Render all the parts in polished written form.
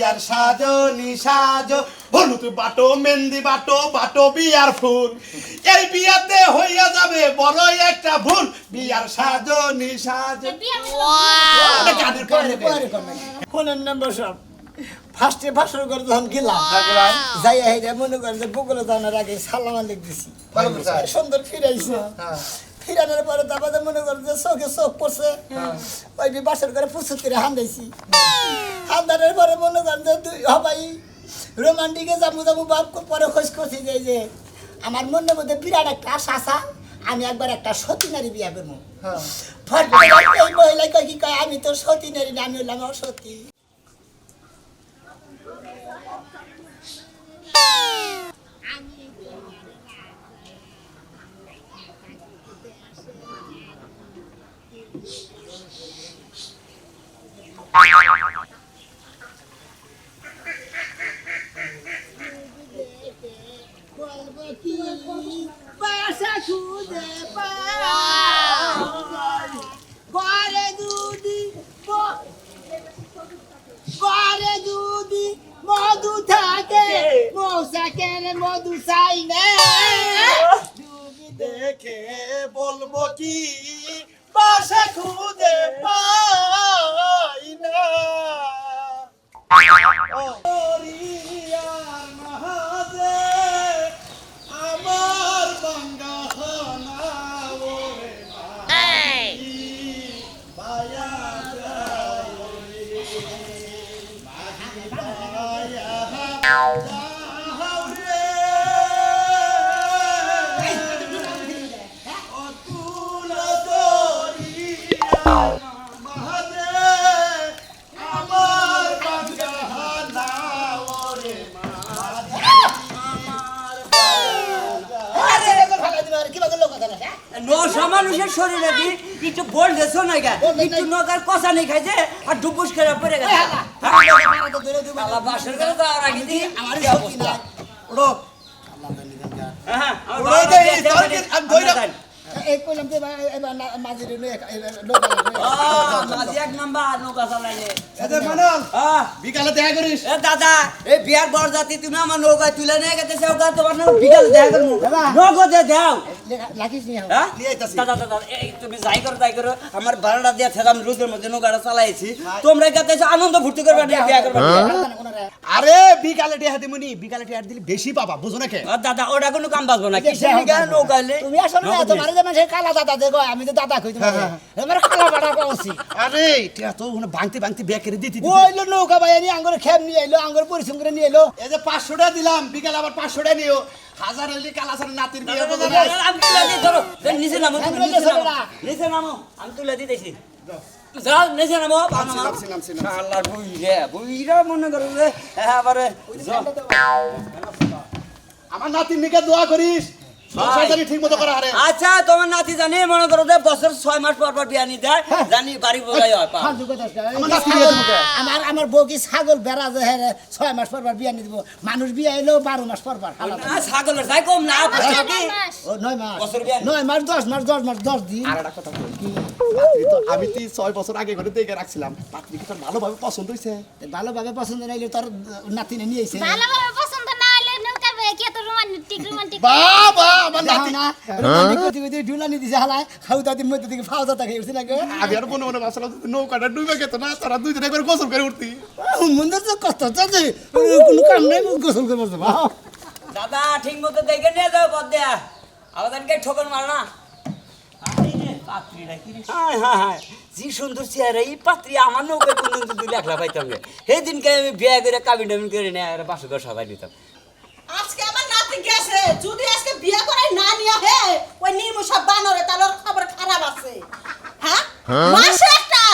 বিয়ার সাজনি সাজো হলুদ বাটো মেহেন্দি বাটো বাটো বিয়ার ফুল এই বিয়াতে হইয়া যাবে বড় একটা ভুল বিয়ার সাজনি সাজো ওয়াও গানের পরে ফোনের নাম্বার সব ফার্স্টে ভাষণ করে যখন গেলাম যাই হেঁটে মনে করেন যে বগুলো জানার আগে সালাম আলাইকুম দিছি সুন্দর ফিরাইছে ফিরানোর পরে তারপরে মনে করেন যে চোখে চোখ পড়ছে ওই বাসর করে পুষুতিরে হান্দাইছি হান্দানোর পরে মনে করেন যে তুই হবাই রোমান্টিকে যাবো যাবো বাপ পরে খোঁজ করছি যে আমার মনের মধ্যে বিরাট একটা আশা আমি একবার একটা সতী নারী বিয়া করবো এই মহিলা কয় কি কয় আমি তো সতী নারী না আমি হলাম অসতী মধু থাকে মধু চাই না দেখে বলবো কি বাসা খুঁজে পাই না ওরিয়ার মাঝে আমার বাঙ্গানা ওরে মাঝি বায়া যায় মাঝি বায়া মানুষের শরীরে একটু বল দেছো না একটু নৌকার কষা নেই খাইছে আর ডুবুস করে পড়ে গেছে বাসের করে তো আর আগে দিই আমার অবস্থা ওড়ো হ্যাঁ এই কইলাম যে মাঝিরে মাঝি এক নাম্বার নৌকা চালাইলে বিকালে দেখা করিস দাদা এই বিয়ার বরযাত্রী তুমি আমার নৌকায় তুলে নিয়ে গেছে ওটা তোমার বিকালে দেখা করবো নগদে দাও লাখিস নি দাদা দাদা এই তুমি যাই করো আমার ভাড়াটা দিয়ে থেলাম রোদের মধ্যে নৌকাটা চালাইছি তোমরা গেতে আনন্দ ফুর্তি করবে না বিয়া করবে আরে বিকালে টিয়া দিমুনি বিকালে টিয়া দিলে বেশি পাবা বুঝো না কে দাদা ওটা কোনো কাম বাজবো না কিসের নিগা নৌকাইলে তুমি আসলে না তোমার যে মানে কালা দাদা দেখো আমি তো দাদা কই তোমার আমার কালা বাড়া কওছি আরে টিয়া তো ওখানে ভাঙতে বেকেরে দিতে ওইলো নৌকা ভাই আনি আঙ্গুর খেম নিয়ে আইলো আঙ্গুর পরিশ্রম করে নিয়ে এলো এই যে 500 টাকা দিলাম বিকালে আবার 500 টাকা নিও হাজার হইলে কালাসার নাতির বিয়ে হবে আমি তুলে দিই ধরো নিচে নামো নিচে নামো আমি তুলে দিতেছি যাও নিচে নামো আল্লাহর বুইরা মনে করো যে এবারে আমার নাতির নিকে দোয়া করিস সংসারদারি ঠিকমতো করা হারে আচ্ছা তোমার নাতি জানি মনে করো যে বছর 6 মাস পর বিয়া নি দেয় জানি বাড়ি বলাই হয় পা আমার বউ কি ছাগল বেড়া যে 6 মাস পর বিয়া নি দিব মানুষ বিয়া এলো 12 মাস পর ছাগলের যাই কম না ও 9 মাস বছর বিয়া 9 মাস 10 দিন আর একটা কথা কি আমি তো 6 বছর আগে করে দেখে রাখছিলাম পাত্রী কি তোর ভালোভাবে পছন্দ হইছে ভালোভাবে পছন্দ নাইলে তোর নাতিনে নিয়ে আইছে ভালোভাবে পছন্দ না হইলে নৌকা বে কি এত রোমান্টিক বাবা আমার নাতি না রোমান্টিক কতি ঢুলানি দিছে হালায় খাওয়া দিন মধ্যে থেকে ফাওয়া থাকে উঠছে না আমি আর মনে ভাবছিলাম নৌকাটা ডুবে গেত না তারা দুই দিন একবার গোসল করে উঠতি মন্দির তো কষ্ট আছে কোনো কাম নাই গোসল করে বসে দাদা ঠিক মতো দেখে নিয়ে যাও পদ দেয়া আমাদেরকে ঠোকর মার না জি সুন্দর চেহারা এই পাত্রী আমার নৌকায় কোনদিন তো 2 লাখ পাইতাম না সেই দিনকে আমি বিয়ে করে কাবিন করে নিয়ে আর 500 করে সবাই দিতাম আজকে আমার নাতি গেছে যদি আজকে বিয়ে করে না নিয়া হে ওই নির্মুষা বানরে তাহলে খবর খারাপ আছে হ্যাঁ মাসে একটা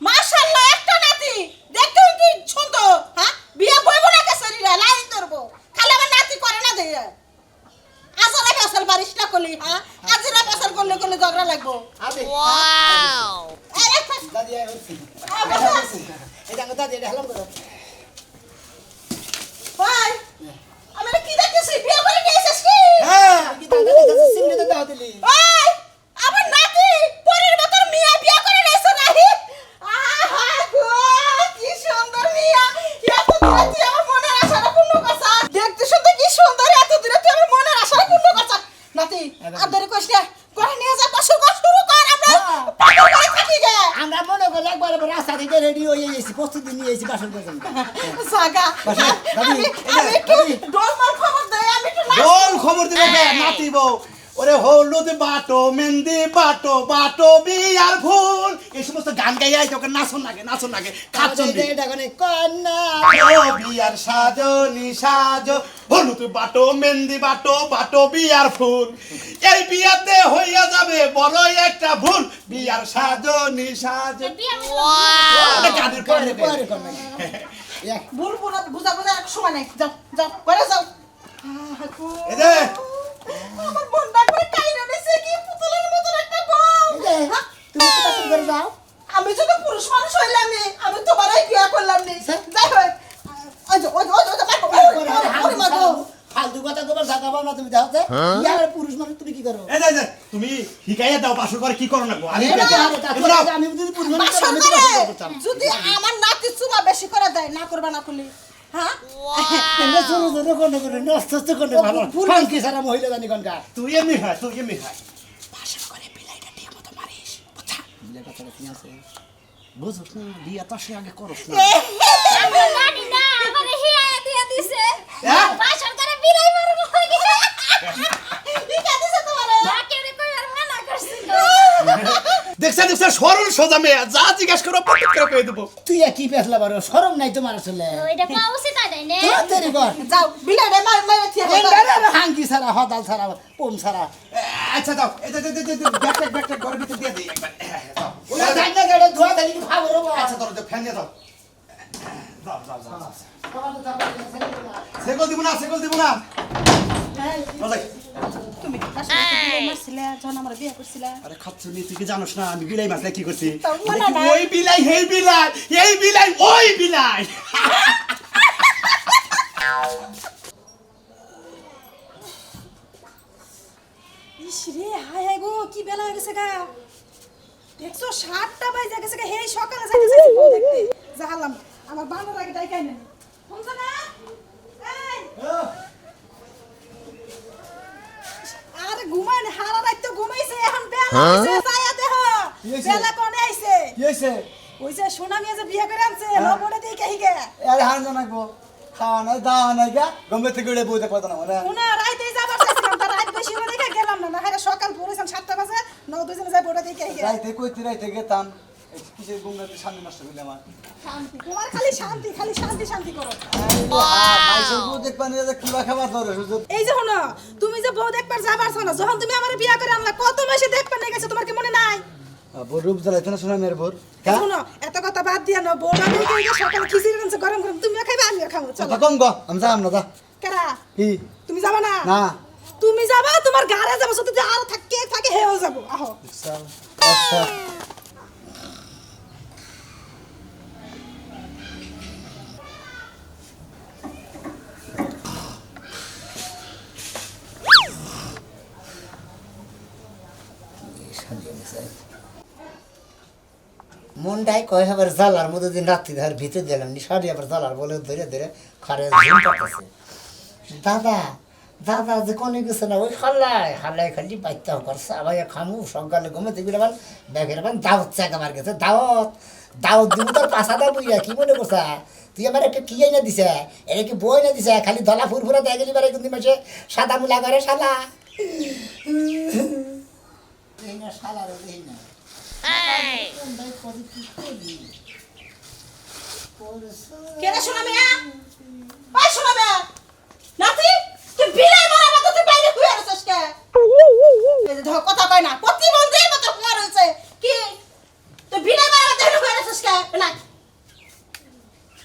মাশাআল্লাহ একটা নাতি দেখতে কি সুন্দর হ্যাঁ বিয়ে বইব না কে শরীরে লাইন ধরবো খালি আমার নাতি করে না দেয় আসলে ফসল বারিশ না করলি হ্যাঁ আজিরা ফসল করলে ঝগড়া লাগবো ওয়াও দাদি আইছি এটা দাদি এটা হলাম করো ভাই আমি কি দেখতেছি বিয়ে করে নিয়ে এসেছিস কি হ্যাঁ কি দাদা দেখছ সিমনে তো দাও দিলি ওই আমার নাতি পরের বছর মিয়া বিয়ে করে নিয়েছে নাহি আহা গো কি সুন্দর মিয়া এত অলরেডি ওই এসেছি প্রস্তুতি নিয়ে এসেছি বাসন পর্যন্ত জাগা বাসন দাদি আমি একটু ডলমার খবর দেই আমি একটু বল খবর দিবে কে নাতিব ওরে হলুদ বাটো মেহেন্দি বাটো বাটো বিয়ার ফুল এই সমস্ত গান গাইয়া তোকে নাচন লাগে খাচ্ছন এটা কোনে কন্যা ও বিয়ার সাজনি সাজো হলুদ বাটো মেহেন্দি বাটো বাটো বিয়ার ফুল এই বিয়াতে হইয়া যাবে বড় একটা ভুল বিয়ার সাজনি সাজো এটা গানের পরে নেবে পরে কন্যা ভুল বুঝা এক সময় নাই যাও যাও করে যাও এই যে আমার বন্ধা করে কাইরা দিছে কি পুতুলের মতো একটা বউ হ্যাঁ? তুমি কি বাসন করে যাও আমি যদি পুরুষ মানুষ হইলাম আমি তোমারই বিয়া করলাম নি যাই হোক ফালতু কথা গোবার জায়গা পাও না তুমি দেখো ইয়ার পুরুষ মানুষ তুমি কি করো এই যে তুমি হিকাইয়া দাও পাশে করে কি করো না গো আমি আমি যদি পুরুষ মানুষ আমি তো করতাম যদি আমার নাতি চুমা বেশি করে দেয় না করবা না করলি হ্যাঁ এনে জোরে জোরে কোন করে নষ্ট করে ভালো ফাঙ্কি সারা মহিলা জানি কোনকা তুই এমনি হয় ভাষণ করে বিলাইটা টিয়া মতো মারিস বুঝা বিলে কথা কি আছে বুঝছ না বিয়া তো সে আগে করছ না আমার নানি না আমারে হিয়া দিয়া দিছে হ্যাঁ? বাসর করে বিলাই মারবো ঠিক আছে তোমারে বাকেরে কই আর মানা করছিল দেখছ সরল সোজা মেয়ে যা জিজ্ঞাসা করো পকেট করে কই দেবো তুই কি পেছলা বারো শরম নাই তোমার আসলে ওইটা পাওয়া উচিত আদাই নে তাড়াতাড়ি কর যাও বিলাইরে মার থিয়া হাঙ্কি সারা হদাল সারা পোম সারা আচ্ছা দাও এই যে ব্যাকটেক ঘরের ভিতর দিয়ে দিই একবার দাও ওরা জানি না গড়ে ধোয়া দালি কি খাবো রে আচ্ছা ধরো ফ্যান দিয়ে দাও সেকল দিব না বাজাই তুমি আসলে মারছিলে যখন আমার বিয়া করছিলা আরে খাচ্ছ নি তুই কি জানোস না আমি বিলাই মাছ কি করছি তাও মনে নাই। ওই বিলাই এই বিলাই ওই বিলাই ইস রে হায় হায় গো কি বেলা হয়ে গেছে গা দেখছো 7টা বাজে গেছে গা হেই সকালে যাইতেছে বউ দেখতে জাহালাম আমার বানর আগে ডাইকাই না শুনছ না এই আরে ঘুমায় না হারা রাত তো ঘুমাইছে এখন বেলা হইছে যায়া দেহ বেলা কোনে আইছে কি হইছে ওই যে সোনা মিয়া যে বিয়ে করে আনছে লবণে দিয়ে কাহি গে আরে হান জানাকবো খাওয়া নাই দাওয়া নাই গা গম্বে থেকে গড়ে বইতে পারতো না মানে কোনা রাইতে যাবার চাইছিলাম তার রাত বেশি হয়ে দেখে গেলাম না না হারে সকাল পড়েছেন 7টা বাজে নও দুজনে যাই বড় দিয়ে কাহি গে রাইতে কইতে রাইতে গেতাম কিসের গুঙ্গাতে সামনে নষ্ট করলে আমার শান্তি তোমার খালি শান্তি করো মাইসের বউ দেখবা নিয়ে যে কিবা খাবার ধরে সুযোগ এই যে হনো তুমি যে বউ দেখবার যাবার না যখন তুমি আমার বিয়া করে আনলা কত মাসে দেখবার নিয়ে গেছে তোমার কি মনে নাই বোর রূপ জ্বালাইতে না শোনা মেয়ের বোর শোনো এত কথা বাদ দিয়া না বউ বাদ দিয়ে সকালে খিচুড়ি রান্না গরম গরম তুমিও খাইবা আমিও খাবো চলো কম গো আমি যাম না যা কেরা কি তুমি যাবা না না তুমি যাবা তোমার গাড়ে যাবো শুধু যে আর থাকে হেও যাবো আহো আচ্ছা মনটাই কয় আবার জালার মধ্যে দিন রাত্রি ধার ভিতরে দিলাম নিশাড়ি আবার জালার বলে ধরে ধরে খারে ঝুম পাচ্ছে দাদা দাদা যে কোনে গেছে না ওই হাল্লাই খালি বাইতে করছে আবার খামু সকালে ঘুমাতে গেলে আবার ব্যাগের আবার দাওয়াত চাক আমার গেছে দাওয়াত দিব তোর পাশা দা বুঝা কি মনে করছা তুই আমার একটা কি না দিছে এটা কি বই না দিছে খালি ধলা ফুরফুরা দেয় গেলি বারে কিন্তু মাসে সাদা মুলা করে শালা এই না শালা রে এই না কেরা শোনা মিয়া ওই শোনা মিয়া নাতি তুই বিলাই মারা মতো তুই বাইরে ঘুরে আসছিস কে এই যে ধর কথা কয় না প্রতিবন্ধীর মতো ঘুরে রইছে কি তুই বিলাই মারা মতো ঘুরে আসছিস কে না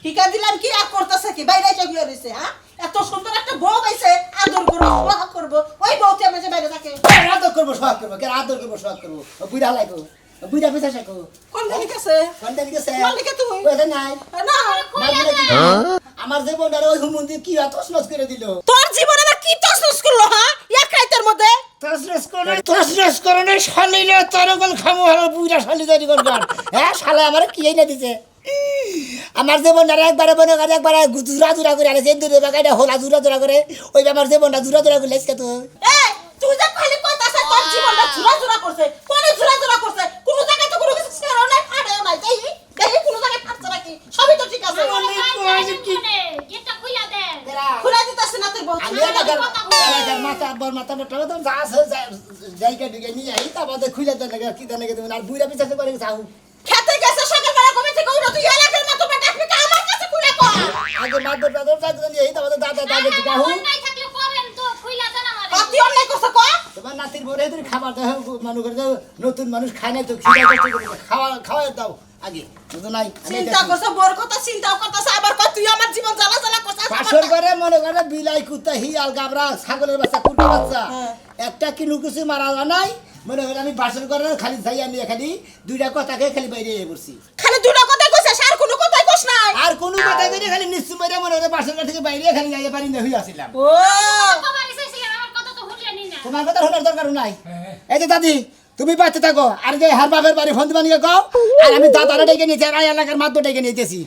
টিকা দিলাম কি আর করতেছে কি বাইরে এসে ঘুরে রইছে হ্যাঁ এত সুন্দর একটা বউ পাইছে আদর করব সোহাগ করব ওই বউতে আমি যে বাইরে থাকে আদর করবো সোহাগ করবো কে আদর করবো সোহাগ করবো বুড়া লাগবো বুড়া পিছা শেখো কোন দিকে আছে কোন দিকে সে কোন দিকে তুই ওইটা নাই না আমার জীবনটা ওই হুমন্দি কি তসনস করে দিল তোর জীবনে আবার কি তসনস করলো হ্যাঁ এক রাতের মধ্যে তসনস করে নাই শালিলে তরগল খামু হলো বুড়া শালি তৈরি করবার হ্যাঁ শালা আমার কি না দিছে আমার জীবনটা একবারে বনে করে একবারে জুরা করে আলে সেই দূরে বাগাইটা হোলা জুরা করে ওই আমার জীবনটা জুরা করে লেসকে তো এই তুই যে খালি কইতাছ তোর জীবনটা ঝুরা করছে কোনে ঝুরা করছে কোন জায়গায় তো কোনো কিছু ছিল না ফাড়ে নাই তাই কোনো জায়গায় ফাড়ছে আব্বার মাথা মোটা তো যা আছে জায়গা দিকে নিয়ে আই তারপরে খুলে দেন না কি দেন না তুমি আর বুইরা পিছাতে করে যাও খেতে গেছে সকালবেলা ঘুম থেকে উঠো তুই এলাকার মতো বেটা আপনি তো আমার কাছে কুলে কর আগে মাদর দাদর দাদর নিয়ে এই তারপরে দাদা দাদা দিকে আহু নাই থাকলে করেন তো খুইলা দেন আমারে অতি অন্যায় করছ কো তোমার নাতির বড়ে তুমি খাবার দাও মানুষ করে দাও নতুন মানুষ খায় না তো খিদা কষ্ট করে খাওয়া দাও আগে তো নাই চিন্তা করছ বড় কথা চিন্তাও করতেছ আবার কই তুই আমার জীবন জ্বালা জ্বালা করছিস পাশর করে মনে করে বিলাই কুত্তা হিয়াল গাবরা ছাগলের বাচ্চা কুকুর বাচ্চা একটা কিনু কিছু মারা নাই মনে করে আমি বাসর করে খালি যাইয়া নিয়ে খালি দুইটা কথাকে খালি বাইরে পড়ছি খালি দুটো কথা কইছিস আর কোনো কথাই কইছ নাই আর কোনো কথা করে খালি নিশ্চয় মেরে মনে করে বাসর থেকে বাইরে খালি যাইয়া পারি না হই আসিলাম ও কবার এসেছিলেন আমার কথা তো হুঁটিয়ানি না তোমার কথা শোনার দরকার নাই এই যে দাদি তুমি বাড়তে থাকো আর যে হার বাপের বাড়ি ফোন বানিয়ে গাও আর আমি দাদারা ডেকে নিয়েছি আর এলাকার মাত্র ডেকে নিতেছি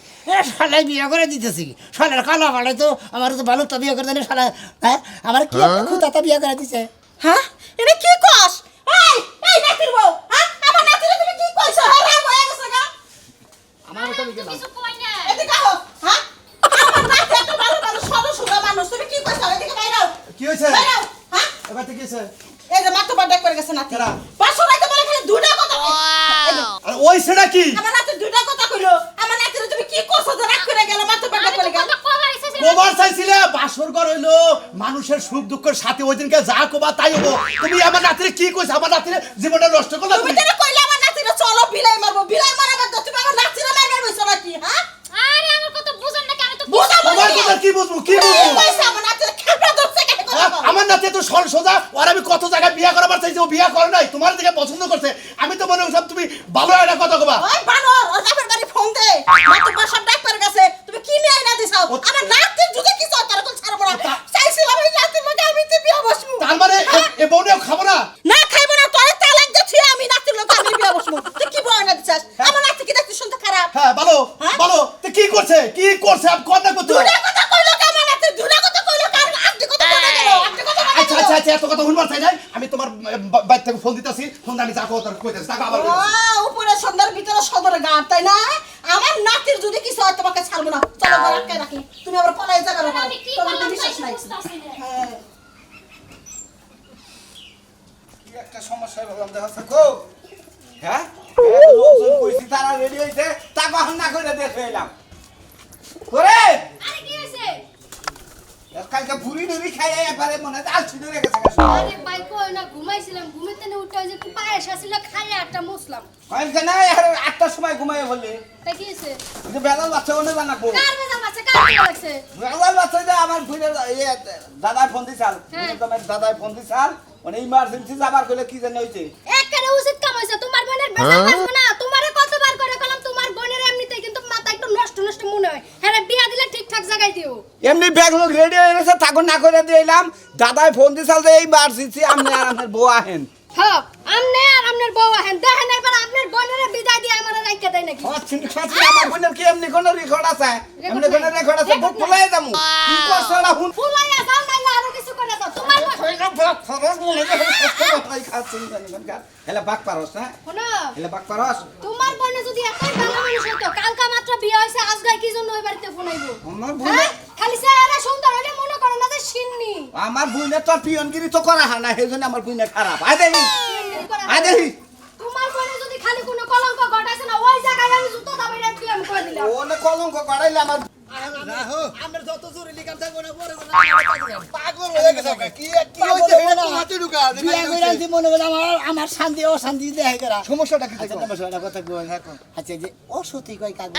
শালাই বিয়ে করে দিতেছি শালার কালো ভালো তো আমার তো ভালো তো বিয়ে করে দেন শালা হ্যাঁ আমার কি খুঁতাতা বিয়ে করে দিছে হ্যাঁ এটা কি কস এই নাতির বউ হ্যাঁ আমার নাতিরে তুমি কি কইছো হ্যাঁ রাগ হয়ে গেছে গা আমার কথা তো কিছু কই না এদিকে আও হ্যাঁ আমার নাতি এত ভালো ভালো সরল মানুষ তুমি কি কইছো এদিকে বাইরে আও কি হয়েছে বাইরে আও হ্যাঁ এবার কি হয়েছে এই যে মাত্র বাড্ডা করে গেছে নাতি কেরা? পাঁচশো রাইতে বলে খালি দুটা কথা আর ওই সেটা কি আমার নাতি দুটা কথা কইলো আমার নাতিরে তুমি কি কইছো যে রাগ করে গেল মাত্র বাড্ডা করে গেল কবার এসেছিলেন কোবার চাইছিলে বাসর ঘর হইলো মানুষের সুখ দুঃখের সাথে ওই দিনকে যা কোবা তাই হবো তুমি আমার নাতিরে কি কইছ আমার নাতিরে জীবনটা নষ্ট করলা তুমি তুমি কেন কইলে আমার নাতিরে চলো বিলাই মারবো বিলাই মারাবার তো তুমি আমার নাতিরে মারবার বইছো নাকি হ্যাঁ আরে আমার কথা বুঝেন না আমি তো বুঝা তোমার কথা কি বুঝবো কি কি বুঝবো কইছ আমার নাতিরে খেপড়া ধরছে কেন কথা হ্যাঁ? আমার নাতি তো সরল সোজা আর আমি কত জায়গায় বিয়ে করাবার চাইছি ও বিয়ে করে নাই তোমার দিকে পছন্দ করছে আমি তো মনে করছিলাম তুমি ভালো একটা কথা কবা ওই বানর ওর বাপের বাড়ি ফোন দে মাত্র বাসা ডাক করে গেছে তুমি কি নিয়ে আইনা দিছাও আমার নাতির যদি কিছু হয় তার কোন ছাড়বো না চাইছিলাম এই নাতির মধ্যে আমি তো বিয়ে বসবো তার মানে এ বউনেও খাবো না না খাইবো না তোরে তালাক দিছি আমি নাতির লোক আমি বিয়ে বসবো তুই কি বয় না দিছাস আমার নাতি কি দেখতে শুনতে খারাপ হ্যাঁ বলো হ্যাঁ? বলো তো কি করছে আমি কথা করতে দুটা কথা কইলো কে আমার নাতি দুটা কথা কইলো কার আপনি কথা বলে গেল আপনি কথা বলে আচ্ছা আচ্ছা আচ্ছা এত কথা শুনবার চাই নাই আমি তোমার বাইর থেকে ফোন দিতেছি ফোন আমি যা কথা কইতেছি টাকা আবার কইতেছি। উপরে সন্ধ্যার ভিতরে সদরে গান তাই না আমার নাতির যদি কিছু হয় তোমাকে ছাড়বো না চলো ঘরে আটকে রাখি তুমি আবার পলাই যাবে না আমি কি তোমার তো করলাম বিশ্বাস নাই বুঝতাছি না হ্যাঁ কি একটা সমস্যা বললাম দেখাচ্ছে কো হ্যাঁ লোকজন কইছি তারা রেডি হইছে তা কখন না করে দেখে এলাম করে আরে কি হইছে কালকে ভুরি নুরি খাইয়ে একবারে মনে হয় আলছি ধরে গেছে আরে ভাই কই না ঘুমাইছিলাম ঘুমিতে না উঠে ওই যে একটু পায়েস আসছিল খাইয়ে একটা মুসলাম কালকে না আর 8টার সময় ঘুমাইয়ে বললে তা কি হয়েছে যে বেলাল বাচ্চা ওনে জানাবো কার বেজা বাচ্চা কার কি লাগছে বেলাল বাচ্চা যে আমার ভুইনের দাদাই ফোন দিছাল হ্যাঁ। তোমার দাদাই ফোন দিছাল মানে ইমার্জেন্সি যাবার কইলে কি জানি হইছে একেবারে উচিত কাম হইছে তোমার বোনের বেজা বাঁচবো না তোমারে কতবার করে কলাম তোমার বোনের এমনিতে কিন্তু মাথা একটু নষ্ট নষ্ট মনে হয় হ্যাঁ বিয়া দিলে ঠিকঠাক জায়গায় দিও এমনি ব্যাগ লোক রেডি হয়ে গেছে তাকে না করে দিলাম দাদাই ফোন দিছাল যে এই ইমার্জেন্সি আপনি আর আপনার বউ আহেন হ্যাঁ আমনে আর আমনের বউ আহেন দেখেন এবার আপনার বোনের বিদায় দিয়ে আমারে রাইখা দেয় নাকি আমার বোনের কি এমনি কোনো রেকর্ড আছে এমনি কোনো রেকর্ড আছে বুক ফুলাই যাবো কি করছ না হুন ফুলাইয়া যাও নাইলে আরো কিছু করে দাও তোমার হেলা বাক পারস না শোনো হেলা বাক পারস তোমার বোনে যদি এতই ভালো মানুষ হতো কালকা মাত্র বিয়ে হয়েছে আজগায় কি জন্য ওই বাড়িতে ফোন আইবো আমার বোন হ্যাঁ? খালি চেহারা সুন্দর হলে মনে করো না যে সিন্নি আমার বোনের তো পিয়নগিরি তো করা হয় না সেজন্য আমার বোনে খারাপ আয় দেখি আয় দেখি তোমার বোনে যদি খালি কোনো কলঙ্ক ঘটাইছে না ওই জায়গায় আমি জুতো দাবাই রাখি আমি কই দিলাম ওনে কলঙ্ক করাইলে আমার আমরা যত জরুরি কাম থাকবো না বড় পাগল হয়ে গেছে কি কি হইছে এটা হাতে ঢুকা বিয়া করে আনছি মনে করে আমার শান্তি অশান্তি দেখে করা সমস্যাটা কি আচ্ছা তোমার কথা কই আচ্ছা যে অসতি কই কাজ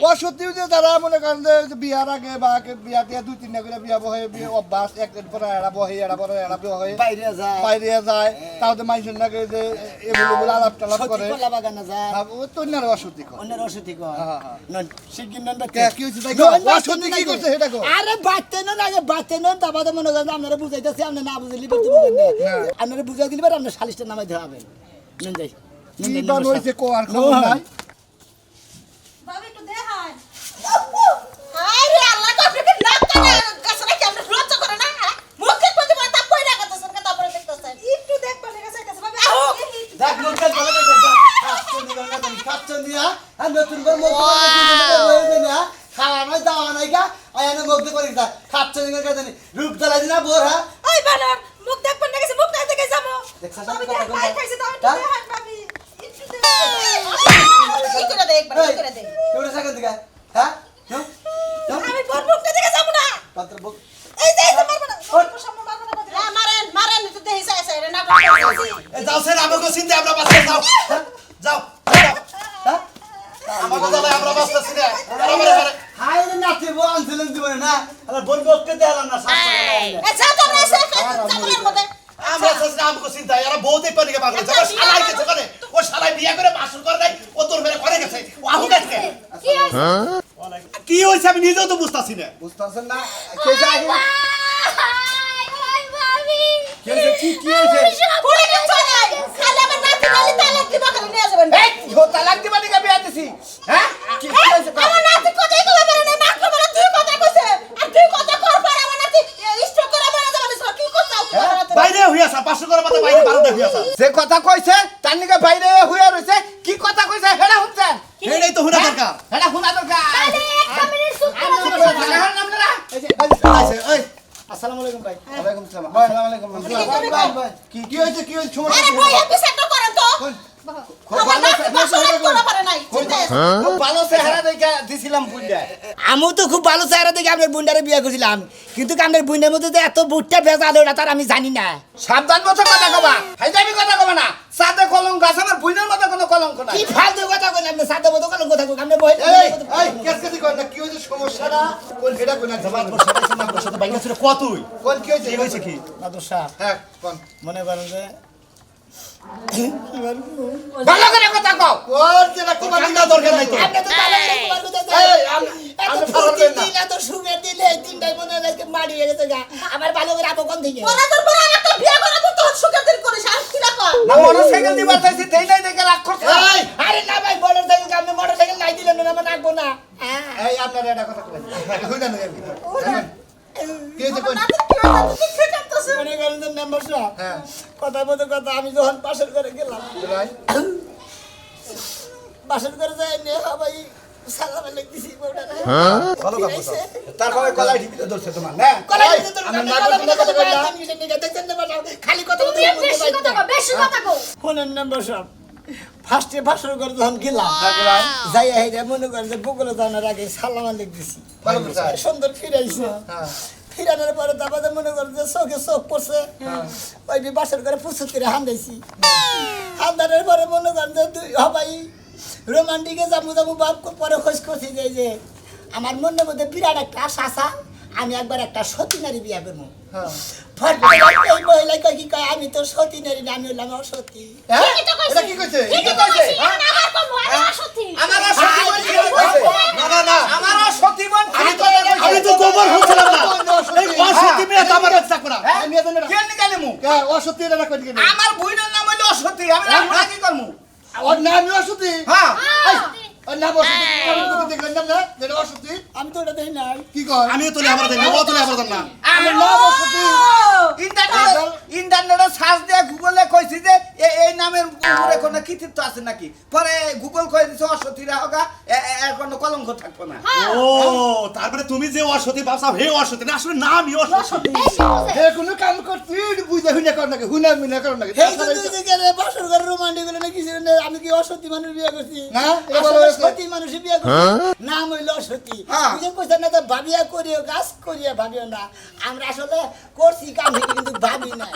ও সত্যি যে তারা মনে করেন যে বিয়ার আগে বা বিয়া দিয়া 2-3 করে বিয়া বহে বিয়ে অভ্যাস একদিন পরে এরা বহে এরা পরে এরা বহে বাইরে যায় বাইরে যায় তাহলে মাইসুন নাকি যে এগুলো আলাপ টালাপ সত্যি করে কলা বাগানে যায় ও তো না অসত্যি কর অন্যের অসতি কই হ্যাঁ, হ্যাঁ। নন শিগগির নন কি হইছে তাই অসত্যি কি করছে সেটা কো আরে বাচ্চা না আগে বাচ্চা না তারপরে মনে করেন আপনারা বুঝাইতেছি আপনি না বুঝলি বলতে বুঝেন না আপনারা বুঝাই দিলে আপনার সালিশটা নামাই দিতে হবে নেন যাই কি বান হইছে কো আর খবর নাই বাবা একটু দেখান আরে আল্লাহ কো আপনি নাক কানে গাছ নাকি আপনি লজ্জা করে না মুখে কইতে মাথা কইরা কথাছেন কা তারপরে দেখতেছেন একটু দেখবেন গেছে কাছে বাবা আও দেখ লোকজন বলে যে কাচ্চন দিয়া আর নতুন করে মুখ করে না খাওয়া নাই দাওয়া নাই গা আয়ানে মুখ করে দিতা কাচ্চন দিয়া জানি রূপ জ্বালাই দিনা বোর হ্যাঁ ওই বানর মুখ সামনে আমি কথা তো কই খাই খাইছি তো আমি হ্যাঁ? তো হাত ভাবি একটু দে ই করে দে একবার ই করে দে কেউরে সাইকেল দিকে হ্যাঁ হ্যাঁ আমি কোন মুখে দিকে যাব না পাত্র বক এই যে মারবে না ওর সামনে মারবে না না মারেন মারেন তো দেহি চাইছে রে না করছি এ যাও স্যার আমাকে চিনতে আমরা বাঁচতে যাও যাও যাও। হ্যাঁ আমাকে জ্বালায় আমরা বাঁচতেছি না হাই রে নাতি বল আনছিলেন জীবনে না আরে বল বকতে দেলাম না শাস্ত্র এ যা তো না এসে চামড়ার মধ্যে আমরা চাচ্ছি আমাকে চিন্তা এরা বউ দেখবে নাকি পাগল যারা শালাই গেছে ওখানে ও শালাই বিয়ে করে বাসর করে দেয় ও তোর মেরে করে গেছে ও আহু গেছে কি হয়েছে কি হয়েছে আমি নিজেও তো বুঝতাছি না বুঝতাছেন না কে যায় ওই ভাবি কে যে কি হইছে পুরো কিছু নাই খালি আমার নাতি নালি তালাক দিব খালি নিয়ে যাবেন এই ও তালাক দিবা দিকে বিয়া দিছি হ্যাঁ কি হইছে আমার নাতি কথাই কইতে পারে না মাত্র বলে তুই কথা কইছে আর তুই কথা কর পর আমার নাতি স্ট্রোক করে মারা যাবে না কি করছাও তুই আমার নাতি বাইরে হইয়াছা বাসর করে মাথা বাইরে বারোটা হইয়াছা যে কথা কইছে তার নিকে বাইরে হইয়া রইছে কি কথা কইছে হেডা হুনছেন এটাই তো হুনা দরকার হেডা হুনা দরকার আরে একটা মিনিট চুপ করো হেডা নাম না এই যে এই আসসালামু আলাইকুম ভাই ওয়ালাইকুম আসসালাম আসসালামু আলাইকুম ভাই কি হইছে কি হইছে সমস্যা আরে বই এপিস একটা করেন তো আমার নাতি পাশে করা পারে নাই চিন্তা খুব ভালো চেহারা দেখে দিছিলাম বুইড়া আমিও তো খুব ভালো চেহারা দেখে আপনার বুন্ডারে বিয়ে করছিলাম কিন্তু আপনার বুন্ডার মধ্যে যে এত বুটটা ভেজাল ওটা তার আমি জানি না সাবধান মতো কথা কবা হাইজামি কথা কবা না সাদে কলঙ্ক আছে আমার বুইনের মতো কোনো কলঙ্ক নাই কি ফালতু কথা কইলাম না সাদা মতো কথা কথা কই আপনি বই কেসকেতি কর না কি হইছে সমস্যাটা কোন এটা কোন জবাব সাথে বাইরে ছিল কতই কোন কি হইছে এই হয়েছে কি নাদুর সাহেব হ্যাঁ কোন মনে করেন যে ভালো করে কথা কও কোন যেটা কি কান্না দরকার নাই তো আপনি তো তাহলে তোমার কথা এই আমি এত ফুর্তি দিন এত সুখের দিলে এই তিনটাই মনে হয় আজকে মারি হয়ে গেছে গা আমার ভালো করে আপন কোন থেকে ওরা তোর পরে একটা বিয়ে করাবো তোর সুখের দিন করিস আর কি না কর না মোটরসাইকেল দিবা চাইছি দেই নাই দেখে রাগ করছ এই, আরে না ভাই মোটরসাইকেল আপনি মোটরসাইকেল নাই দিলেন না আমার রাখবো না এই আপনার এটা কথা কইলেন হই না কি হইছে কোন নাতি কি হইছে তুই ঠিক করতেছিস মনে করেন যে মেম্বার সাহেব হ্যাঁ কথা বলতে কথা আমি যখন পাশের করে গেলাম ভাই বাসন করে যাই নে ভাই সালামে লিখতেছি বউটারে ভালো কথা কইছ তারপরে কলাই টিপিতে ধরছে তোমার না কলাই দিতে তোর আমি কানে না কথা করতে বলতে কথা কথা কই না দেখছেন না বাবা খালি কথা তুমি বলতে বেশি কথা কও বেশি কথা কও ফোনের নাম্বার সব ফার্স্টে ভাষণ করে যখন গেলাম যাই হেরে মনে করেন যে বগুলো জানার আগে সালামা লিখতেছি ভালো কথা সুন্দর ফিরাইছে ফিরানোর পরে তারপরে মনে করেন যে চোখে চোখ পড়ছে ওই বাসর করে পুষুতিরে হান্দাইছি হান্দানোর পরে মনে করেন যে দুই হবাই রোমান্টিকে যাবো যাবো বাপ পরে খোঁজ করছি যে আমার মনের মধ্যে বিরাট একটা আশা আছে আমি একবার একটা সতী নারী বিয়া করবো এই মহিলা কয় কি কয় আমি তো সতী নারী না আমি হলাম অসতী ঠিকই তো কইছিস এটা কি কইছে ঠিকই তো কইছিস আমার কোন আমার সত্যি আমার সত্যি বলছি কইছে না না না আমার সত্যি বল আমি তো গোবর হচ্ছিলাম না এই অসত্যি মেয়ে তো আমার একটা করা আমি এত না কেন নিকালে মু অসত্যি এটা কই দিকে আমার বুইনের নাম হইলো অসত্যি আমি না কি করমু ওর নামই অসত্যি হ্যাঁ ওর নাম অসত্যি আমি তো দেখলাম না এটা অসত্যি আমি তো ওটা দেখি নাই কি কয় আমিও তুলে আমার দেন ও তুলে আমার দেন না আমার নাম অসত্যি ইন্টারনেটে সার্চ দিয়ে গুগলে কইছি যে এই নামের উপরে কোনো কৃতিত্ব আছে নাকি পরে গুগল কই দিছে অসত্যিরা হোগা এর কোনো কলঙ্ক থাকবো না ও তারপরে তুমি যে অসত্যি ভাবছাও হে অসত্যি না আসলে নামই অসত্যি বেশি বুঝে হে কোনো কাম করছি বুঝে হুইনা কর নাকি হুইনা মিনা কর নাকি এই যে তুই যে গেলে বাসর করে রোমান্টিক গুলো নাকি ছিল না, আমি কি অসতী মানুষ বিয়ে করছি না, এটা ভালো আসলে হয়েছে। সতী মানুষ বিয়ে করছি নাম হইলো অসতী হ্যাঁ। বুঝে কইছ না তো ভাবিয়া করিও কাজ করিয়া ভাবিও না আমরা আসলে করছি কাম কিন্তু ভাবি নাই